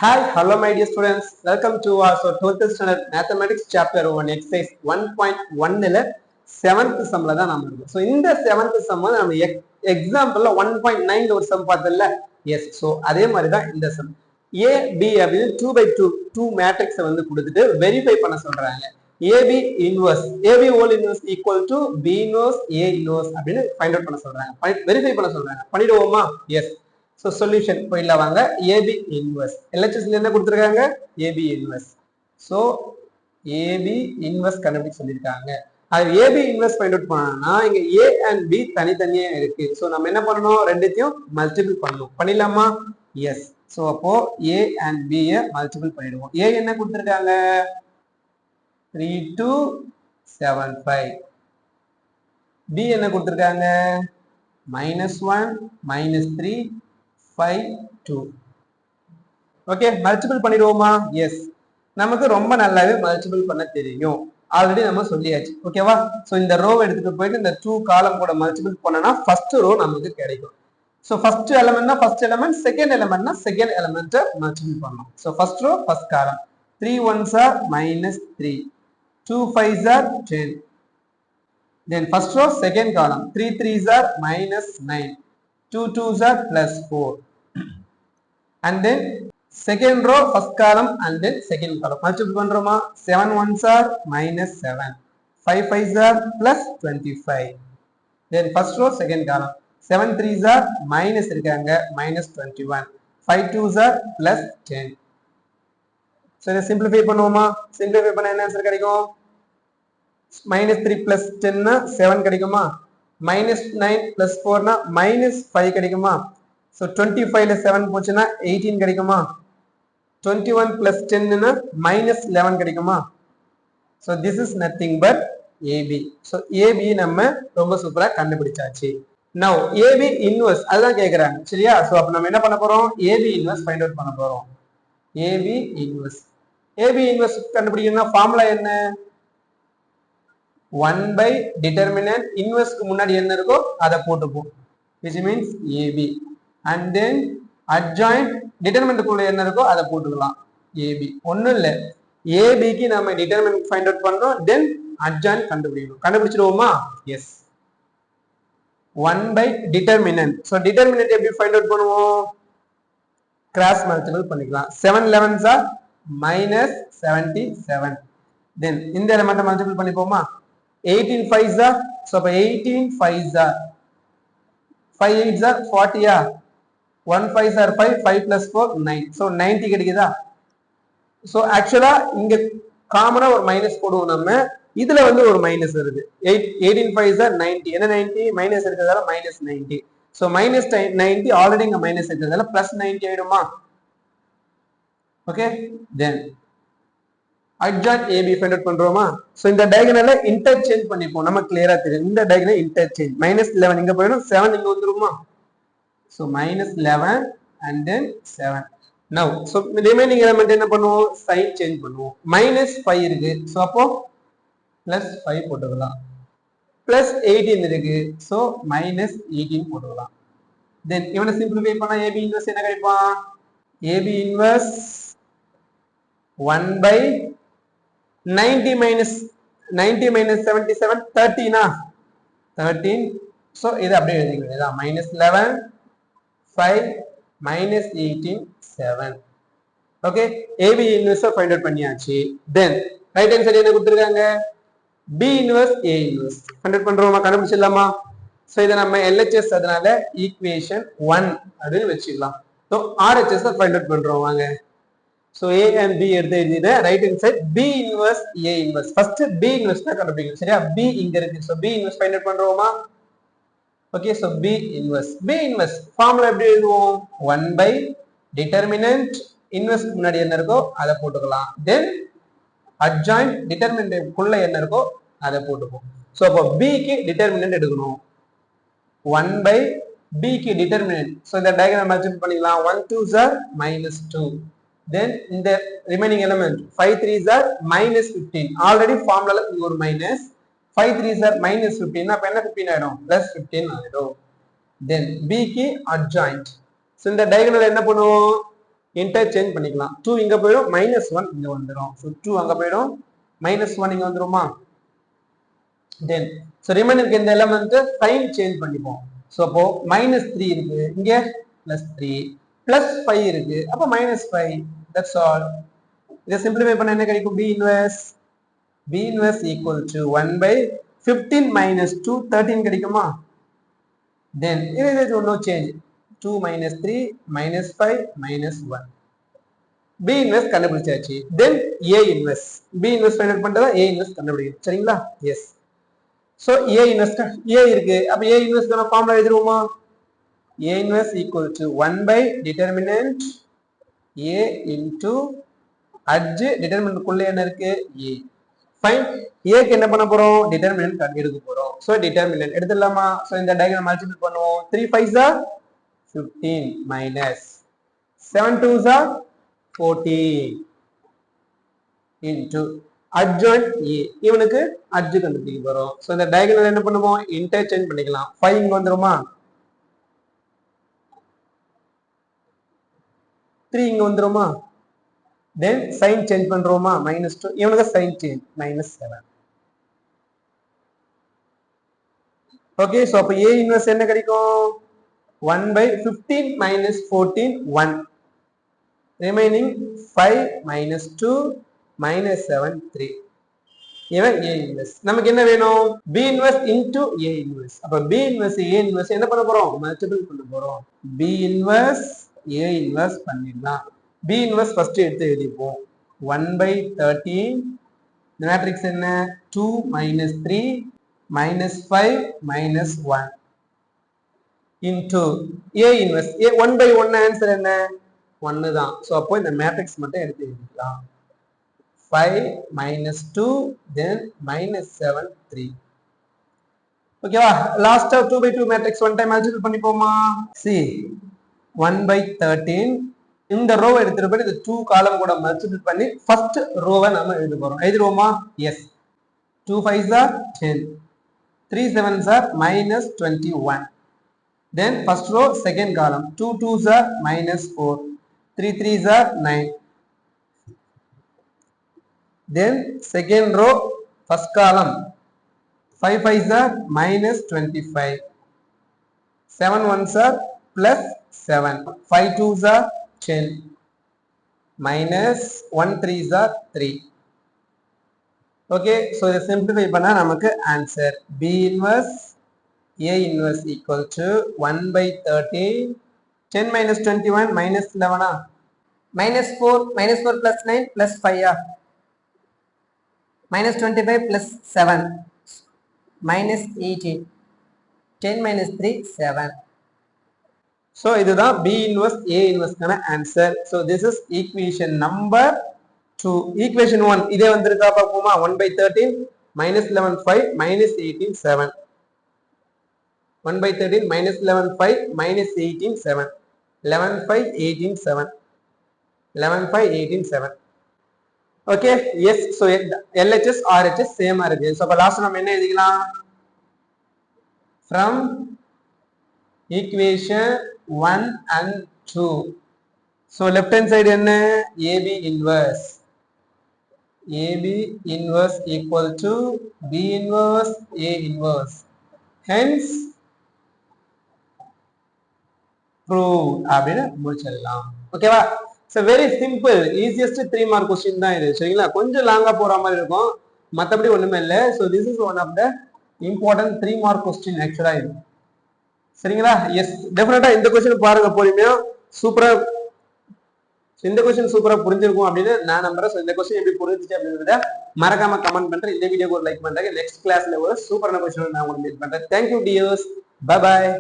Hi, hello my dear students. Welcome to our 12th standard mathematics chapter 1 exercise 1.1 ல 7th sumல தான் நாம இருக்கோம். So இந்த 7th sum வந்து நம்ம எக்ஸாம்பிள்ல 1.9 ஒரு sum பார்த்தோம்ல. Yes. So அதே மாதிரி தான் இந்த sum. A B அப்படின்னு 2 by 2 matrix வந்து கொடுத்துட்டு வெரிஃபை பண்ண சொல்றாங்க. AB inverse AB whole inverse equal to B inverse A inverse அப்படின்னு ஃபைண்ட் அவுட் பண்ண சொல்றாங்க. வெரிஃபை பண்ண சொல்றாங்க. பண்ணிடுவோமா? Yes. So solution போயிடல வாங்க. AB inverse LHS என்ன கொடுத்திருக்காங்க? AB inverse. So AB inverse கண்டுபிடிக்க சொல்லிருக்காங்க. அது AB inverse ஃபைண்ட் அவுட் பண்ணனும்னா இங்க A and B தனித்தனியா இருக்கு. So நம்ம என்ன பண்ணனும்? ரெண்டுத்தையும் மல்டிபிள் பண்ணனும். பண்ணிடலாமா? Yes. So அப்போ A and B ய மல்டிபிள் பண்ணிடுவோம். A என்ன கொடுத்திருக்காங்க? 3275. B என்ன கொடுத்திருக்காங்க? -1 -3 5 2. Okay, multiple பண்ணிடுவோமா? எஸ், நமக்கு ரொம்ப நல்லாவே மல்டிபிள் பண்ண தெரியும். ஆல்ரெடி நம்ம சொல்லியாச்சு. ஓகேவா? சோ இந்த ரோவை எடுத்துட்டு போயிட்டு இந்த 2 காலம் கூட மல்டிபிள் பண்ணனா ஃபர்ஸ்ட் ரோ நமக்கு கிடைக்கும். சோ ஃபர்ஸ்ட் எலிமெண்ட்னா ஃபர்ஸ்ட் எலிமெண்ட், செகண்ட் எலிமெண்ட்னா செகண்ட் எலிமெண்ட்ட மல்டிபிள் பண்ணனும். So first row first column 3 1s are -3, 2 5s are 10. Then first row second column 3 3s are -9, 2 2s are +4. And then second row first column and then second column multiple பண்றோமா? 7 1s are -7, 5 5s are +25. Then first row second column 7 3s are minus இருக்காங்க -21, 5 2s are +10. So இதை simplify பண்ணுவோமா? simplify பண்ணா என்ன answer கிடைக்கும்? -3 + 10 னா 7 கிடைக்குமா? -9 + 4 னா -5 கிடைக்குமா? So 25 ல 7 போச்சுனா 18 கிடைக்குமா? 21 + 10 னா -11 கிடைக்குமா? So this is nothing but AB. So AB நம்ம ரொம்ப சூப்பரா கண்டுபிடிச்சாச்சு. Now AB inverse அதுதான் கேக்குறாங்க. சரியா? So அப்ப நம்ம என்ன பண்ண போறோம்? AB inverse ஃபைண்ட் அவுட் பண்ண போறோம். AB inverse கண்டுபிடிக்கணும்னா ஃபார்முலா என்ன? 1 by determinant inverse க்கு முன்னாடி என்ன இருக்கோ அதை போட்டுப்போம், which means AB. And then adjoint determinant குள்ள என்ன இருக்கோ அதை போட்டுக்கலாம், AB. ஒண்ணும் இல்ல, AB க்கு நாம determinant find out பண்ணோம், then adjoint கண்டுபிடிக்கணும். கண்டுபிடிச்சிடுவோமா? Yes. 1 by determinant. So determinant எப்படி find out பண்ணுவோம்? Cross multiple பண்ணிக்கலாம். 7 11s are -77. Then இந்த எலிமெண்ட்டை மல்டிபிள் பண்ணிப்போமா? 18 5s are, so அப்ப 18 5s are 5 8s are 40 ah, 1 5s are 5, 5 plus 4 9, so 90 கிடைக்குதா? so actually இங்க காமனா ஒரு மைனஸ் போடுவோம், நம்ம இதுல வந்து ஒரு மைனஸ் வருது. 18 5s are 90, என்ன 90 மைனஸ் இருக்கிறதால -90, so -90 ஆல்ரெடி இங்க மைனஸ் இருக்கிறதால +90 ஆயிடுமா? Okay, then adjoint AB find out பண்றோமா? சோ இந்த டயகனலை இன்டர்சேஞ்ச் பண்ணிப்போம், நம்ம கிளியரா தெரியும். இந்த டயகனல் இன்டர்சேஞ்ச் -11 இங்க போயிடும், 7 இங்க வந்துருமா? So -11 and then 7. now so remaining element என்ன பண்ணுவோம்? சைன் சேஞ்ச் பண்ணுவோம். -5 இருக்கு, சோ அப்போ +5 போட்டுக்கலாம். +18 இருக்கு, சோ -18 போட்டுக்கலாம். then இவனை சிம்பிளிஃபை பண்ணா AB இன்வெர்ஸ் என்ன கிடைப்பான்? AB இன்வெர்ஸ் 1 by 90 minus 77 13 ஆ, 13. so இது அப்படியே எழுதிக்கலாம், -11 5 -18 7. Okay, AB inverse find out பண்ணியாச்சு. then ரைட் ஹேண்ட் சைடு என்ன கொடுத்திருக்காங்க? B inverse A inverse find out பண்றோமா? கண்டுபிடிச்சிடலாமா? சோ இத நம்ம LHS அதனால ஈக்குவேஷன் 1 அப்படினு வெச்சிடலாம். சோ RHS ஃபைண்ட் அவுட் பண்றோம் வாங்க. So A and B எடுத்து எழுதிட்டு right hand side B inverse A inverse, first B inverse தான் கண்டுபிடிக்கணும். சரியா? B இங்க இருக்கு, so B inverse find out பண்றோமா? Okay, so B inverse formula எப்படி எழுதுவோம்? 1 by determinant இன்வெர்ஸ் முன்னாடி என்ன இருக்கோ அதை போட்டுக்கலாம், then adjoint determinant குள்ள என்ன இருக்கோ அதை போட்டுப்போம். சோ அப்போ B க்கு determinant எடுக்கணும், 1 by B க்கு determinant. சோ இந்த டயகனல் மல்டிபிள் பண்ணிக்கலாம். 1 2s are -2, then இந்த remaining element 5 3s are -15. Already ஃபார்முலால இங்க ஒரு மைனஸ், 5 3s are -15, அப்ப என்ன 15 ஆயிடும்? +15 ஆயிடும். then B க்கு adjoint. சோ இந்த டயகனல் என்ன பண்ணுவோம்? இன்டர்சேஞ்ச் பண்ணிக்கலாம். 2 இங்க போயிடும், -1 இங்க வந்துடும். ஸோ 2 அங்க போயிடும், -1 இங்க வந்துருமா. தென் ஸோ ரிமைனிங் இந்த எலமெண்ட் சைன் சேஞ்ச் பண்ணிப்போம். ஸோ அப்போ -3 இருக்கு, இங்க +3, +5 இருக்கு, அப்போ -5. That's all. இதை சிம்பிளிஃபை பண்ண என்ன கிடைக்கும்? B inverse equal to 1/15 - 2 13 கிடைக்குமா. Then there is no change. 2 - 3 - 5 - 1. B inverse கண்டுபிடிச்சாச்சு. Then A inverse. B inverse find out பண்றதா A inverse கண்டுபிடிக்கும். சரிங்களா? Yes. So A inverse A இருக்கு. அப்ப A inverse கான ஃபார்முலா எழுதுவோமா? A inverse equal to 1/determinant A into adj determinant குள்ள என்ன இருக்கு? A. Fine. A க்கு என்ன பண்ண போறோம்? determinant எடுக்க போறோம். So determinant எடுத்துடலாமா? So இந்த டயகிராம் மல்டிபிள் பண்ணுவோம். 3 5s are 15 minus 7 2s are 14 into adjoint A. இவனுக்கு adj கண்டுபிடிக்க போறோம். So இந்த டயகிராம் என்ன பண்ணுவோம்? இன்டர்சேஞ்ச் பண்ணிக்கலாம். 5 இங்க வந்துருமா? 3 இங்க வந்துருமா? Then sign change பண்றோமா? -2 இவனுக்கு sign change -7. ஓகே. சோ அப்ப A inverse என்ன கிடைக்கும்? 1/15 - 14 1. Remaining 5 - 2 -7 3. இவன் A inverse. நமக்கு என்ன வேணும்? B inverse into A inverse. அப்ப B inverse A inverse என்ன பண்ண போறோம்? மல்டிபிள் பண்ண போறோம். B inverse A inverse பண்ணிடலாம். B inverse first எடுத்து எழுதிப்போம். 1/13. இந்த மேட்ரிக்ஸ் என்ன? 2 - 3 -5 -1 into A inverse. A 1/1 answer என்ன? 1 தான். சோ அப்போ இந்த மேட்ரிக்ஸ் மட்டும் எடுத்து எழுதிக்கலாம். 5 - 2 then -7 3. ஓகேவா? லாஸ்டா 2/2 மேட்ரிக்ஸ் ஒன் டைம் மல்டிபிள் பண்ணிப்போமா? see 1/13 இந்த ரோவை எடுத்துட்டு போய் இந்த 2 காலம் கூட மல்டிபிள் பண்ணி ஃபர்ஸ்ட் ரோவை நாம எழுத போறோம். எழுதிடுவோமா? S. 2 5s are 10, 3 7s are -21. Then first row second column 2 2s are -4, 3 3s are 9. Then second row first column 5 5s are -25, 7 1s are +7, 5 2s are 10, -1 3s are 3. Okay, so இதை simplify பண்ணா நமக்கு answer B inverse A inverse equal to 1/13. 10 - 21 -11 -4 + 9 + 5 -25 + 7 -18. 10 - 3 7. So இதுதான் B inverse A inverse கான answer. So this is equation number 2. equation 1 இதே வந்திருக்கா பாப்போமா? 1/13 -11 5 -18 7. 1/13 -11 5 -18 7. 11 5 18 7. 11 5 18 7. Okay. Yes. So LHS RHS சேமா இருக்கு. ஸோ அப்போ லாஸ்ட் நம்ம என்ன எழுதிக்கலாம்? From equation 1 and 2. So left hand side என்ன? AB inverse. AB inverse equal to B inverse A inverse. Hence prove அப்படின்னு முடிச்சிடலாம். ஓகேவா? So very simple, easiest 3 mark question தான் இது. சரிங்களா? கொஞ்சம் லாங்கா போற மாதிரி இருக்கும், மற்றபடி ஒண்ணுமே இல்லை. So this is one of the important 3 mark question actually இது. சரிங்களா? எஸ், டெஃபினட்டா இந்த கொஸ்டின் பாருங்க பொறுமையா. சூப்பரா இந்த கொஸ்டின் சூப்பரா புரிஞ்சிருக்கும் அப்படின்னு நான் நம்புறேன். ஸோ இந்த கொஸ்டின் எப்படி புரிஞ்சிச்சு அப்படின்றத மறக்காம கமெண்ட் பண்றேன். இந்த வீடியோக்கு ஒரு லைக் பண்றேன். நெக்ஸ்ட் கிளாஸ்ல ஒரு சூப்பரான கொஸ்டின் நான் உங்களுக்கு மீட் பண்றேன். Thank you tears. Bye bye.